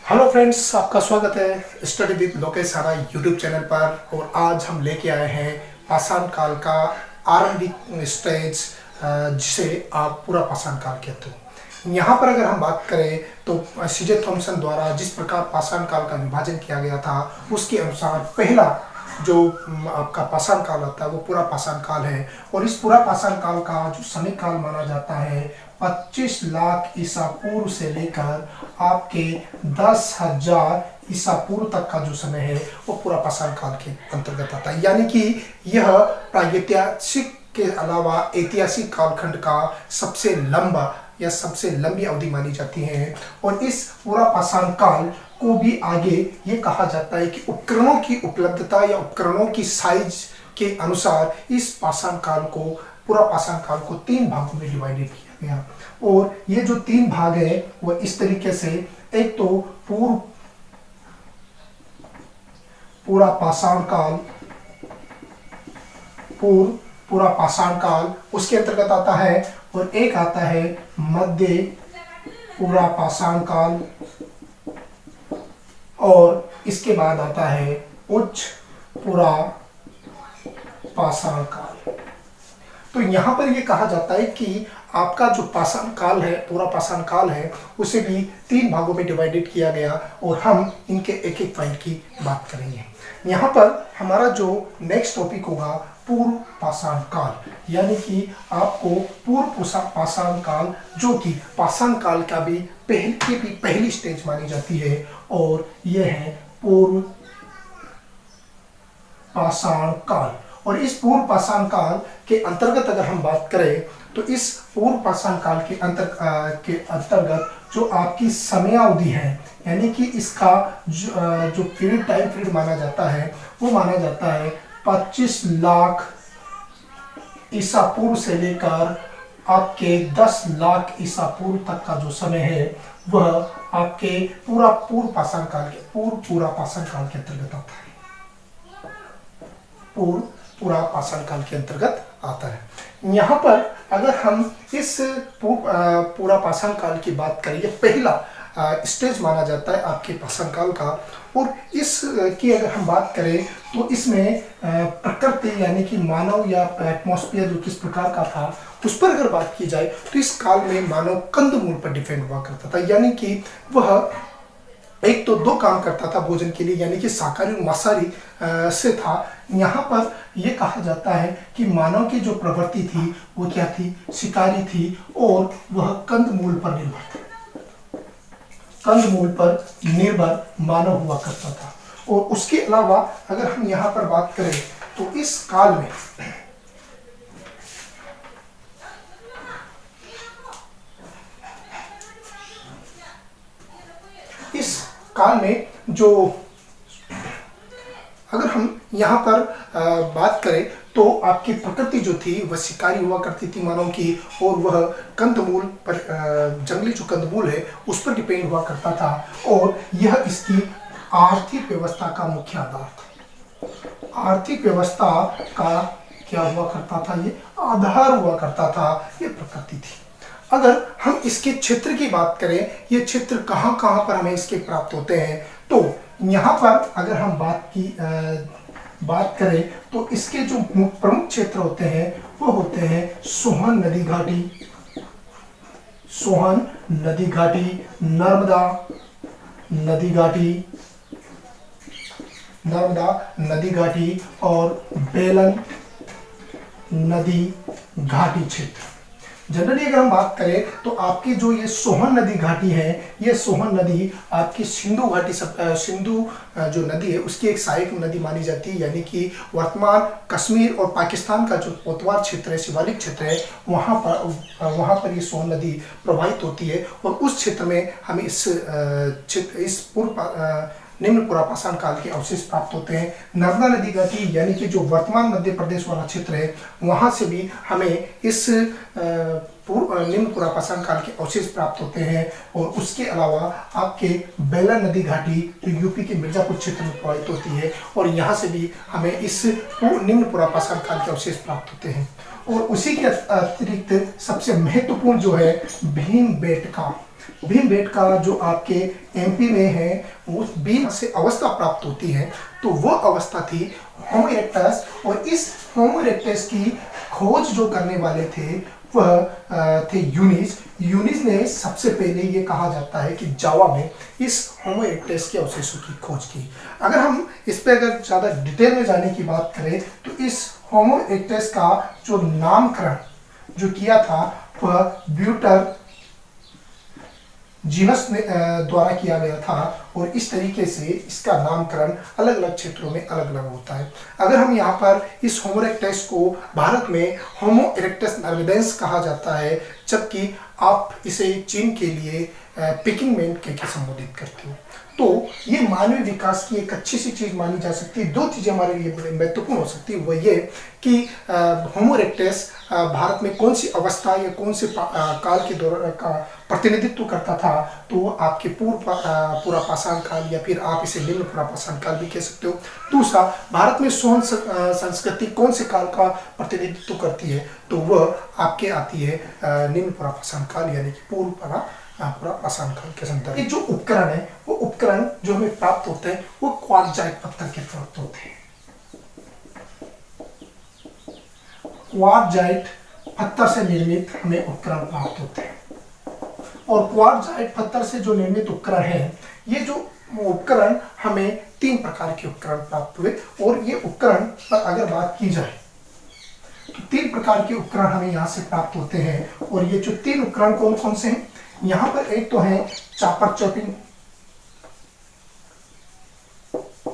Hello friends, आपका स्वागत है स्टडी विद लोकेश सारा यूट्यूब चैनल पर। और आज हम लेके आए हैं पाषाण काल का आरंभिक स्टेज, जिसे आप पूरा पाषाण काल कहते हो। यहाँ पर अगर हम बात करें तो सीजे थॉमसन द्वारा जिस प्रकार पाषाण काल का विभाजन किया गया था उसके अनुसार पहला जो आपका पाषाण काल आता है वो पूरा पाषाण काल है। और इस पूरा पाषाण काल का जो समय काल माना जाता है 25 लाख ईसा पूर्व से लेकर आपके 10,000 ईसा पूर्व तक का जो समय है वो पूरा पाषाण काल के अंतर्गत आता है। यानी कि यह प्रागैतिहासिक के अलावा ऐतिहासिक कालखंड का सबसे लंबा या सबसे लंबी अवधि मानी जाती है। और इस पूरा पाषाण काल को भी आगे ये कहा जाता है कि उपकरणों की उपलब्धता या उपकरणों की साइज के अनुसार इस पाषाण काल को पूरा पाषाण काल को 3 भागों में डिवाइडेड किया गया। और ये जो 3 भाग है वो इस तरीके से, एक तो पूरा पाषाण काल, पूरा पाषाण काल उसके अंतर्गत आता है। और एक आता है मध्य पूरा पाषाण काल, और इसके बाद आता है उच्च पूरा पाषाण काल। तो यहाँ पर ये कहा जाता है कि आपका जो पाषाण काल है, पूरा पाषाण काल है, उसे भी 3 भागों में डिवाइडेड किया गया। और हम इनके एक एक पॉइंट की बात करेंगे। यहाँ पर हमारा जो नेक्स्ट टॉपिक होगा पूर्व पाषाण काल, यानी कि आपको पूर्व पाषाण काल, जो कि पाषाण काल का भी पहली स्टेज मानी जाती है, और यह है पूर्व पाषाण काल। और इस पूर्व पाषाण काल के अंतर्गत अगर हम बात करें तो इस पूर्व पाषाण काल के अंतर्गत जो आपकी समयावधि है, यानी कि इसका जो टाइम पीरियड माना जाता है वो माना जाता है 25 लाख ईसा पूर्व से लेकर आपके 10 लाख ईसा पूर्व तक का जो समय है वह आपके पूरा पाषाण काल के अंतर्गत आता है। पूरा पाषाण काल के अंतर्गत आता है। यहाँ पर अगर हम इस पूरा पाषाण काल की बात करें, ये पहला स्टेज माना जाता है आपके पाषाण काल का। और इस की अगर हम बात करें तो इसमें प्रकृति यानी कि मानव या एटमॉस्फेयर जो किस प्रकार का था उस पर अगर बात की जाए तो इस काल में मानव कंदमूल पर डिपेंड हुआ करता था। यानी कि वह एक तो 2 काम करता था भोजन के लिए, यानी कि शाकाहारी और मांसाहारी से था। यहाँ पर यह कहा जाता है कि मानव की जो प्रवृत्ति थी वो क्या थी, शिकारी थी, और वह कंदमूल पर निर्भर मानव हुआ करता था। और उसके अलावा अगर हम यहाँ पर बात करें तो इस काल में जो अगर हम यहाँ पर बात करें तो आपकी प्रकृति जो थी वह शिकारी हुआ करती थी मानव की, और वह कंदमूल पर जंगली जो कंदमूल है उस पर डिपेंड हुआ करता था। और यह इसकी आर्थिक व्यवस्था का मुख्य आधार था। आर्थिक व्यवस्था का क्या हुआ करता था, ये आधार हुआ करता था, ये प्रकृति थी। अगर हम इसके क्षेत्र की बात करें, ये क्षेत्र कहाँ पर हमें इसके प्राप्त होते हैं, तो यहाँ पर अगर हम बात करें तो इसके जो प्रमुख क्षेत्र होते हैं वो होते हैं सोहन नदी घाटी, नर्मदा नदी घाटी और बेलन नदी घाटी क्षेत्र। जनरली अगर हम बात करें तो आपकी जो ये सोहन नदी घाटी है, ये सोहन नदी आपकी सिंधु जो नदी है उसकी एक सहायक नदी मानी जाती है। यानी कि वर्तमान कश्मीर और पाकिस्तान का जो पोतवार क्षेत्र है, शिवालिक क्षेत्र है, वहाँ पर ये सोहन नदी प्रवाहित होती है। और उस क्षेत्र में हमें इस निम्न पूरा पाषाण काल के अवशेष प्राप्त होते हैं। नर्मदा नदी घाटी यानी कि जो वर्तमान मध्य प्रदेश वाला क्षेत्र है, वहां से भी हमें इस निम्न पूरा पाषाण काल के अवशेष प्राप्त होते हैं। और उसके अलावा आपके बेलन नदी घाटी जो यूपी के मिर्जापुर क्षेत्र में प्रवाहित होती है, और यहाँ से भी हमें इस निम्न पूरा पाषाण काल के अवशेष प्राप्त होते हैं। और उसी के अतिरिक्त सबसे महत्वपूर्ण जो है भीमबेटका भीमबेटका जो आपके एमपी में है, उस भीम से अवस्था प्राप्त होती है, तो वो अवस्था थी होमो इरेक्टस। और इस होमो इरेक्टस की खोज जो करने वाले थे वह थे यूनिस। यूनिस ने सबसे पहले ये कहा जाता है कि जावा में इस होमो इरेक्टस के अवशेषों की खोज की। अगर हम इस पे अगर ज़्यादा डिटेल में जाने की बात करें तो इस होमो इरेक्टस का जो नामकरण जो किया था वह ब्यूटर जीनस ने द्वारा किया गया था। और इस तरीके से इसका नामकरण अलग अलग क्षेत्रों में अलग अलग होता है। अगर हम यहाँ पर इस होमो इरेक्टस को भारत में होमो इरेक्टस नर्वेदेंस कहा जाता है, जबकि आप इसे चीन के लिए पिकिंग मैन के संबोधित करते हो। तो ये मानवीय विकास की एक अच्छी सी चीज़ मानी जा सकती है। दो चीज़ें हमारे लिए बड़े महत्वपूर्ण हो सकती है, वह ये कि होमो इरेक्टस भारत में कौन सी अवस्था या कौन से काल के दौरान का प्रतिनिधित्व करता था। तो वो आपके पूरा पाषाण काल या फिर आप इसे निम्न पूरा पाषाण काल भी कह सकते हो। दूसरा, भारत में सोहन संस्कृति कौन से काल का प्रतिनिधित्व करती है, तो वह आपके आती है निम्न पूरा पाषाण काल यानी कि पूरा पाषाण काल के संदर्भ। ये जो उपकरण है वो उपकरण जो हमें प्राप्त होते हैं वो क्वार्ट्जाइट पत्थर के प्राप्त होते हैं। क्वार्ट्जाइट पत्थर से निर्मित हमें उपकरण प्राप्त होते हैं। और क्वार्ट्जाइट पत्थर से जो निर्मित उपकरण है, ये जो उपकरण हमें 3 प्रकार के उपकरण प्राप्त हुए। और ये उपकरण पर अगर बात की जाए तो 3 प्रकार के उपकरण हमें यहाँ से प्राप्त होते हैं। और ये जो 3 उपकरण कौन कौन से हैं, यहाँ पर एक तो है chopper chopping,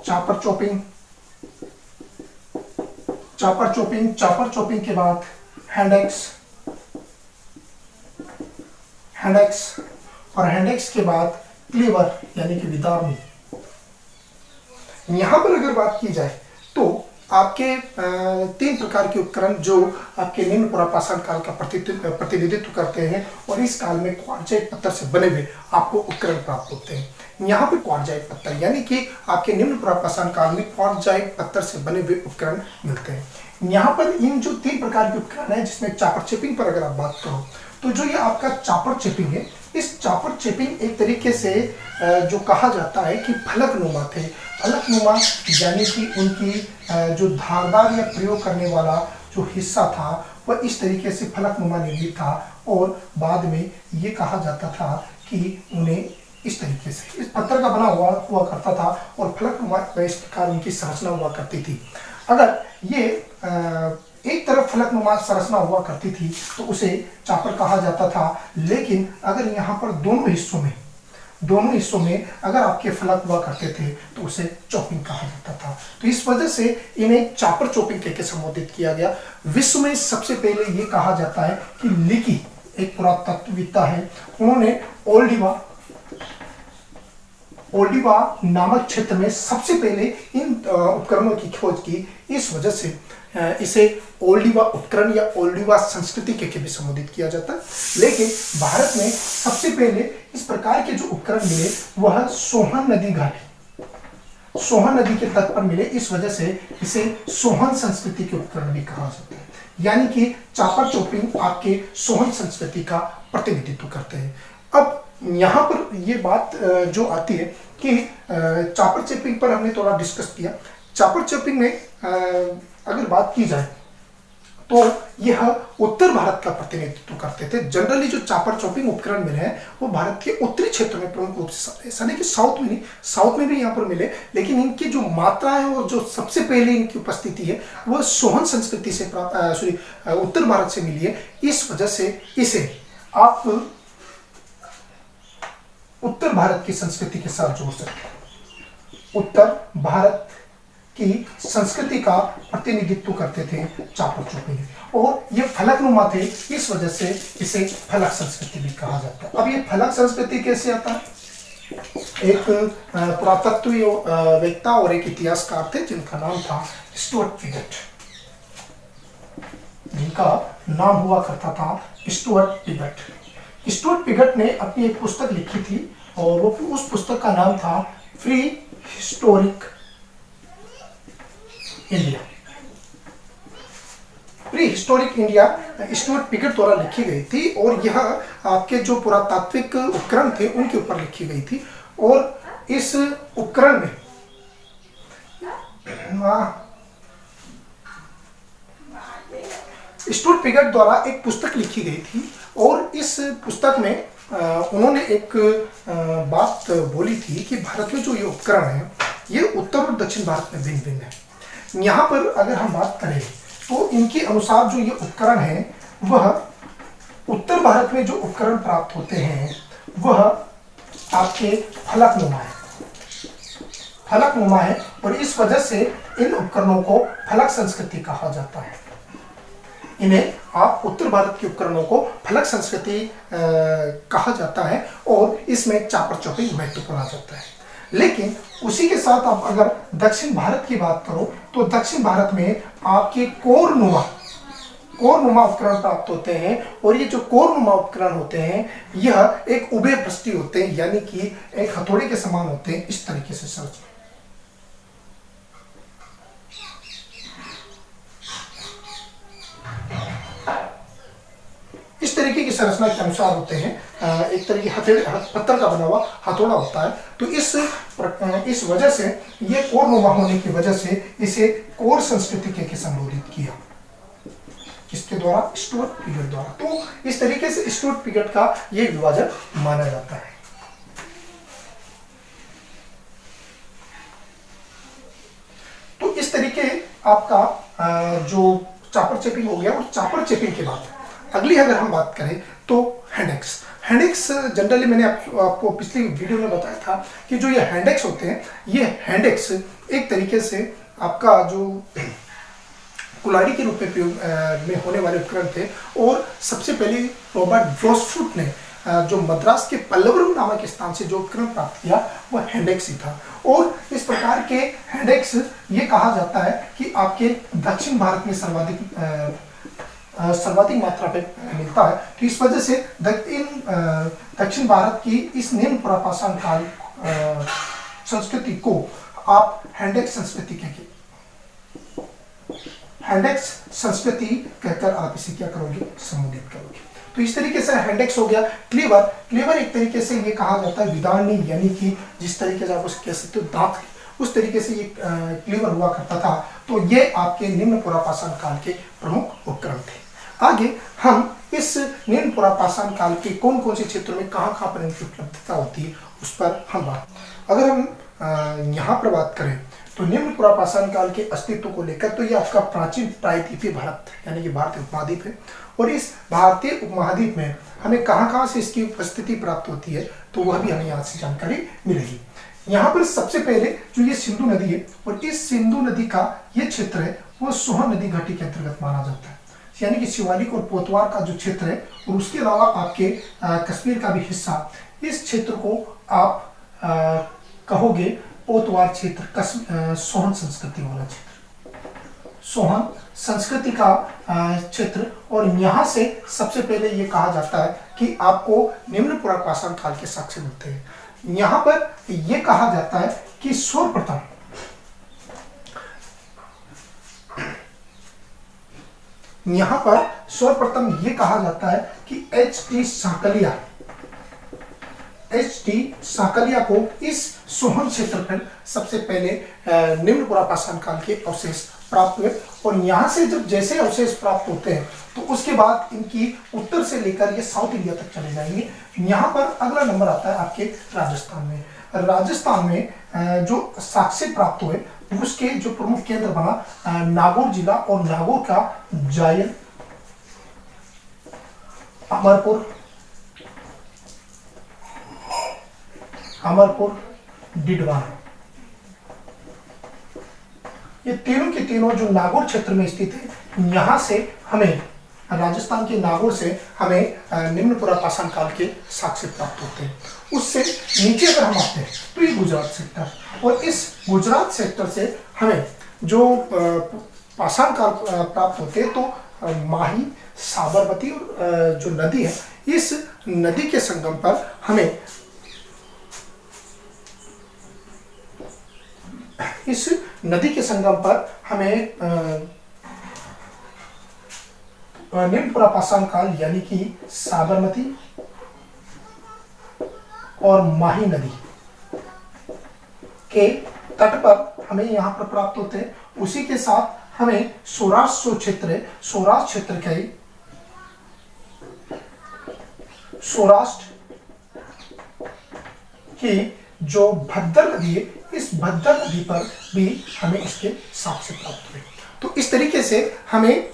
chopper chopping, chopper chopping, chopper chopping के बाद हैंडएक्स, हैंडएक्स और हैंडएक्स के बाद क्लीवर यानी कि विदारनी। यहां पर अगर बात की जाए तो आपके 3 प्रकार के उपकरण जो आपके निम्न पूरा पाषाण काल का प्रतिनिधित्व करते हैं। और इस काल में क्वार्ट्जाइट पत्थर से बने हुए आपको उपकरण प्राप्त होते हैं। यहाँ पे क्वार्ट्जाइट पत्थर यानी कि आपके निम्न पूरा पाषाण काल में क्वार्ट्जाइट पत्थर से बने हुए उपकरण मिलते हैं। यहाँ पर इन जो 3 प्रकार के उपकरण है, जिसमें चापर चेपिंग पर अगर आप बात करो तो जो ये आपका चापर चेपिंग है, इस चापर चेपिंग एक तरीके से जो कहा जाता है कि फलकनुमा थे। फलकनुमा यानी कि उनकी जो धारदार या प्रयोग करने वाला जो हिस्सा था वह इस तरीके से फलकनुमा निर्मित था। और बाद में ये कहा जाता था कि उन्हें इस तरीके से इस पत्थर का बना हुआ करता था और फलकनुमा इस प्रकार उनकी संरचना हुआ करती थी। अगर ये एक तरफ फलकनुमा संरचना हुआ करती थी तो उसे चापर कहा जाता था। लेकिन अगर यहाँ पर दोनों हिस्सों में अगर आपके फलक हुआ करते थे तो उसे चॉपिंग कहा जाता था। तो इस वजह से इन्हें चापर चॉपिंग कहकर संबोधित किया गया। विश्व में सबसे पहले ये कहा जाता है कि लिकी एक पुरातत्वविद्ता है, उन्होंने ओल्डिवा नामक क्षेत्र में सबसे पहले इन उपकरणों की खोज की। इस वजह से इसे ओल्डिवा उपकरण या ओल्डिवा संस्कृति के भी संबोधित किया जाता है। लेकिन भारत में सबसे पहले इस प्रकार के जो उपकरण मिले वह सोहन नदी घाटी, सोहन नदी के तट पर मिले। इस वजह से इसे सोहन संस्कृति के उपकरण भी कहा जाता है। यानी कि चापर चॉपिंग आपके सोहन संस्कृति का प्रतिनिधित्व करते हैं। अब यहाँ पर ये बात जो आती है कि चापर चॉपिंग पर हमने थोड़ा डिस्कस किया। चापर चॉपिंग में अगर बात की जाए तो यह उत्तर भारत का प्रतिनिधित्व करते थे। जनरली जो चापर चॉपिंग उपकरण मिले हैं वो भारत के उत्तरी क्षेत्र में प्रमुख रूप से, ऐसा नहीं कि साउथ में नहीं, साउथ में भी यहाँ पर मिले, लेकिन इनकी जो मात्रा है और जो सबसे पहले इनकी उपस्थिति है वह सोहन संस्कृति से उत्तर भारत से मिली है। इस वजह से इसे आप उत्तर भारत की संस्कृति के साथ जोड़ सकते हैं। उत्तर भारत की संस्कृति का प्रतिनिधित्व करते थे चापर चॉपिंग। और ये फलकनुमा थे, इस वजह से इसे फलक संस्कृति भी कहा जाता है। अब ये फलक संस्कृति कैसे आता है? एक पुरातत्ववेत्ता और एक इतिहासकार थे जिनका नाम था स्टुअर्ट पिगट, जिनका नाम हुआ करता था स्टुअर्ट पिगट। स्टुअर्ट पिगट ने अपनी एक पुस्तक लिखी थी और वो उस पुस्तक का नाम था prehistoric India. Prehistoric India Stuart Piggott द्वारा लिखी गई थी और यह आपके जो पुरातात्विक उपकरण थे उनके ऊपर लिखी गई थी। और इस उपकरण में स्टुअर्ट पिगोट द्वारा एक पुस्तक लिखी गई थी और इस पुस्तक में उन्होंने एक बात बोली थी कि भारत में जो ये उपकरण है ये उत्तर और दक्षिण भारत में भिन्न भिन्न है। यहाँ पर अगर हम बात करें तो इनके अनुसार जो ये उपकरण है वह उत्तर भारत में जो उपकरण प्राप्त होते हैं वह आपके फलकनुमा है और इस वजह से इन उपकरणों को फलक संस्कृति कहा जाता है। इन्हें आप उत्तर भारत के उपकरणों को फलक संस्कृति कहा जाता है और इसमें चापर चौपिंग महत्वपूर्ण आ जाता है। लेकिन उसी के साथ आप अगर दक्षिण भारत की बात करो तो दक्षिण भारत में आपके कोरनुमा उपकरण प्राप्त होते हैं और ये जो कोरनुमा उपकरण होते हैं यह एक उभयपृष्ठीय होते हैं, यानी कि एक हथौड़े के समान होते हैं। इस तरीके से संरचना इस तरीके की संरचना के अनुसार होते हैं। एक तरीके पत्थर का बना हुआ हथौड़ा होता है। तो इस वजह से ये कोरनुमा होने की वजह से इसे कोर संस्कृति के संबोधित किया, किसके द्वारा? स्टुअर्ट पिगोट द्वारा। तो इस तरीके से स्टुअर्ट पिगोट का ये विभाजन माना जाता है। तो इस तरीके आपका जो चापर चेपिंग हो गया। और चापर चेपिंग के बाद अगली अगर हम बात करें तो हैंडेक्स जनरली मैंने आपको पिछली वीडियो में बताया था कि जो ये हैंडेक्स होते हैं, ये हैंडेक्स एक तरीके से आपका जो कुल्हाड़ी के रूप में प्रयोग में होने वाले उपकरण थे। और सबसे पहले रॉबर्ट ब्रोसफुट ने जो मद्रास के पल्लवरम नामक स्थान से जो उपकरण प्राप्त किया वह हैंडेक्स ही था। और इस प्रकार के हैंडेक्स ये कहा जाता है कि आपके दक्षिण भारत में सर्वाधिक मात्रा पे मिलता है। तो इस वजह से दक्षिण भारत की इस निम्न पुरापाषाण काल संस्कृति को आप हैंडेक्स संस्कृति कहकर आप इसे क्या करोगे? संबोधित करोगे। तो इस तरीके से हैंडेक्स हो गया। क्लीवर एक तरीके से ये कहा जाता है विदारणी, यानी कि जिस तरीके से आप उसे कह सकते हो दांत, उस तरीके से ये क्लीवर हुआ करता था। तो ये आपके निम्न पुरापाषाण काल के प्रमुख उपकरण थे। आगे हम इस निम्न पुरापाषाण काल के कौन कौन से क्षेत्रों में कहाँ पर इनकी उपलब्धता होती है उस पर हम अगर हम यहाँ पर बात करें तो निम्न पुरापाषाण काल के अस्तित्व को लेकर तो ये आपका प्राचीन प्रायद्वीपीय भारत यानी कि भारतीय उपमहाद्वीप है। और इस भारतीय उपमहाद्वीप में हमें कहाँ से इसकी उपस्थिति प्राप्त होती है तो वह भी हमें यहाँ से जानकारी मिलेगी। यहाँ पर सबसे पहले जो ये सिंधु नदी है और इस सिंधु नदी का ये क्षेत्र है वो सोहन नदी घाटी के अंतर्गत माना जाता है, यानी कि शिवालिक और पोतवार का जो क्षेत्र है और उसके अलावा आपके कश्मीर का भी हिस्सा, इस क्षेत्र को आप कहोगे पोतवार क्षेत्र, सोहन संस्कृति वाला क्षेत्र, सोहन संस्कृति का क्षेत्र। और यहाँ से सबसे पहले ये कहा जाता है कि आपको निम्न पुरापाषाण काल के साक्ष्य मिलते हैं। यहाँ पर यह कहा जाता है कि सर्वप्रथम ये कहा जाता है कि एच.टी. साकलिया को इस सोहन क्षेत्र पर सबसे पहले निम्न पुरापाषाण काल के अवशेष प्राप्त हुए। और यहाँ से जब जैसे अवशेष प्राप्त होते हैं तो उसके बाद इनकी उत्तर से लेकर ये साउथ इंडिया तक चले जाएंगे। यहाँ पर अगला नंबर आता है आपके राजस्थान में जो साक्ष्य प्राप्त हुए उसके जो प्रमुख केंद्र बना नागौर जिला और नागौर का जायल, अमरपुर, डिडवाना, ये तीनों के तीनों जो नागौर क्षेत्र में स्थित है। यहाँ से हमें राजस्थान के नागौर से हमें निम्न पुरापाषाण काल के साक्ष्य प्राप्त होते हैं। उससे नीचे अगर हम आते हैं तो ये गुजरात सेक्टर, और इस गुजरात सेक्टर से हमें जो पाषाण काल प्राप्त होते हैं तो माही, साबरमती और जो नदी है, इस नदी के संगम पर हमें निम्न पुरापाषाण काल यानी कि साबरमती और माही नदी के तट पर हमें यहाँ पर प्राप्त होते हैं। उसी के साथ हमें सौराष्ट्र क्षेत्र, सौराष्ट्र क्षेत्र के सौराष्ट्र की जो भद्र नदी है, इस भद्र नदी पर भी हमें इसके साक्ष्य प्राप्त हुए। तो इस तरीके से हमें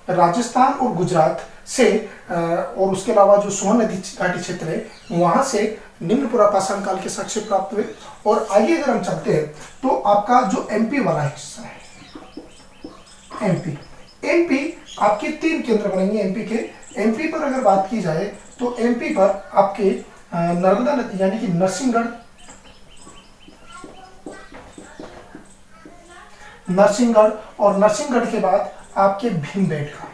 राजस्थान और गुजरात से और उसके अलावा जो सोन नदी घाटी क्षेत्र है वहां से निम्न पुरापाषाण काल के साक्ष्य प्राप्त हुए। और आगे अगर हम चलते हैं तो आपका जो एमपी वाला हिस्सा है, एमपी आपके 3 केंद्र बनेंगे एमपी के। एमपी पर अगर बात की जाए तो एमपी पर आपके नर्मदा नदी यानी कि नरसिंहगढ़ और नरसिंहगढ़ के बाद आपके भीमबेटका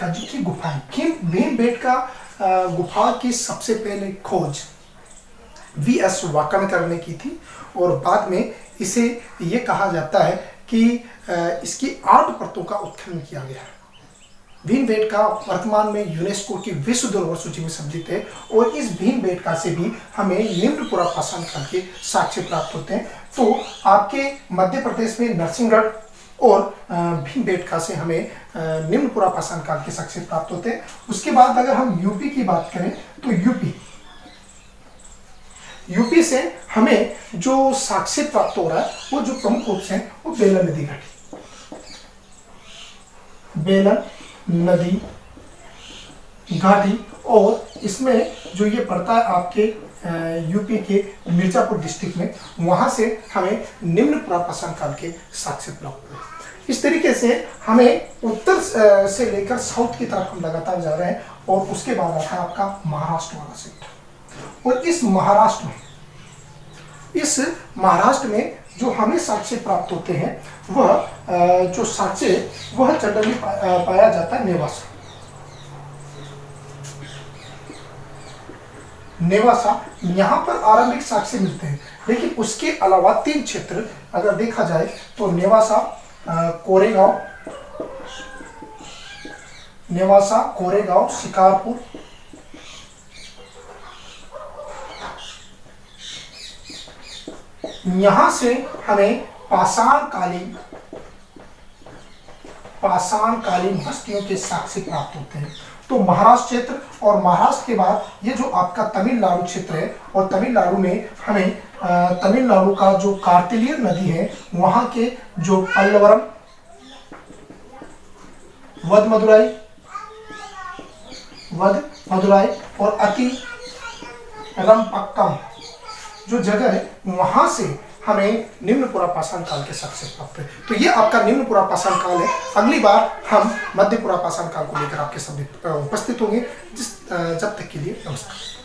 जो की गुफाएं, भीमबेटका गुफा की सबसे पहले खोज वीएस वाकणकर ने की थी और बाद में इसे ये कहा जाता है कि इसकी 8 परतों का उत्खनन किया गया है। भीमबेटका वर्तमान में यूनेस्को की विश्व धरोहर सूची में सम्मिलित है और इस भीमबेटका से भी हमें निम्न पुरापाषाण काल के साक्ष्य प्राप्त होते हैं। तो आपके मध्य प्रदेश में नरसिंहगढ़ और भीमबेटका से हमें निम्न पुरापाषाण काल के साक्ष्य प्राप्त होते हैं। उसके बाद अगर हम यूपी की बात करें तो यूपी से हमें जो साक्ष्य प्राप्त हो रहा है वो जो प्रमुख रूप से वो बेलन नदी घाटी और इसमें जो ये पड़ता है आपके यूपी के मिर्जापुर डिस्ट्रिक्ट में, वहां से हमें निम्न पुरापाषाण काल के साक्ष्य प्राप्त हुए। इस तरीके से हमें उत्तर से लेकर साउथ की तरफ हम लगातार जा रहे हैं और उसके बाद आता है आपका महाराष्ट्र वाला सेक्टर। और इस महाराष्ट्र में जो हमें साक्ष्य प्राप्त होते हैं वह जो साक्ष्य वह जनरली पाया जाता है नेवासा, यहाँ पर आरंभिक साक्ष्य मिलते हैं। लेकिन उसके अलावा 3 क्षेत्र अगर देखा जाए तो नेवासा, कोरेगांव, शिकारपुर, यहां से हमें पाषाणकालीन बस्तियों के साक्ष्य प्राप्त होते हैं। तो महाराष्ट्र क्षेत्र और महाराष्ट्र के बाद ये जो आपका तमिलनाडु क्षेत्र है और तमिलनाडु में हमें तमिलनाडु का जो कार्तिलीय नदी है वहां के जो पल्लवरम, वद मदुराई और अति रमपक्कम जो जगह है वहां से हमें निम्न पुरापाषाण काल के साक्ष्य प्राप्त है। तो ये आपका निम्न पुरापाषाण काल है। अगली बार हम मध्य पुरापाषाण काल को लेकर आपके सामने उपस्थित होंगे। जब तक के लिए नमस्कार।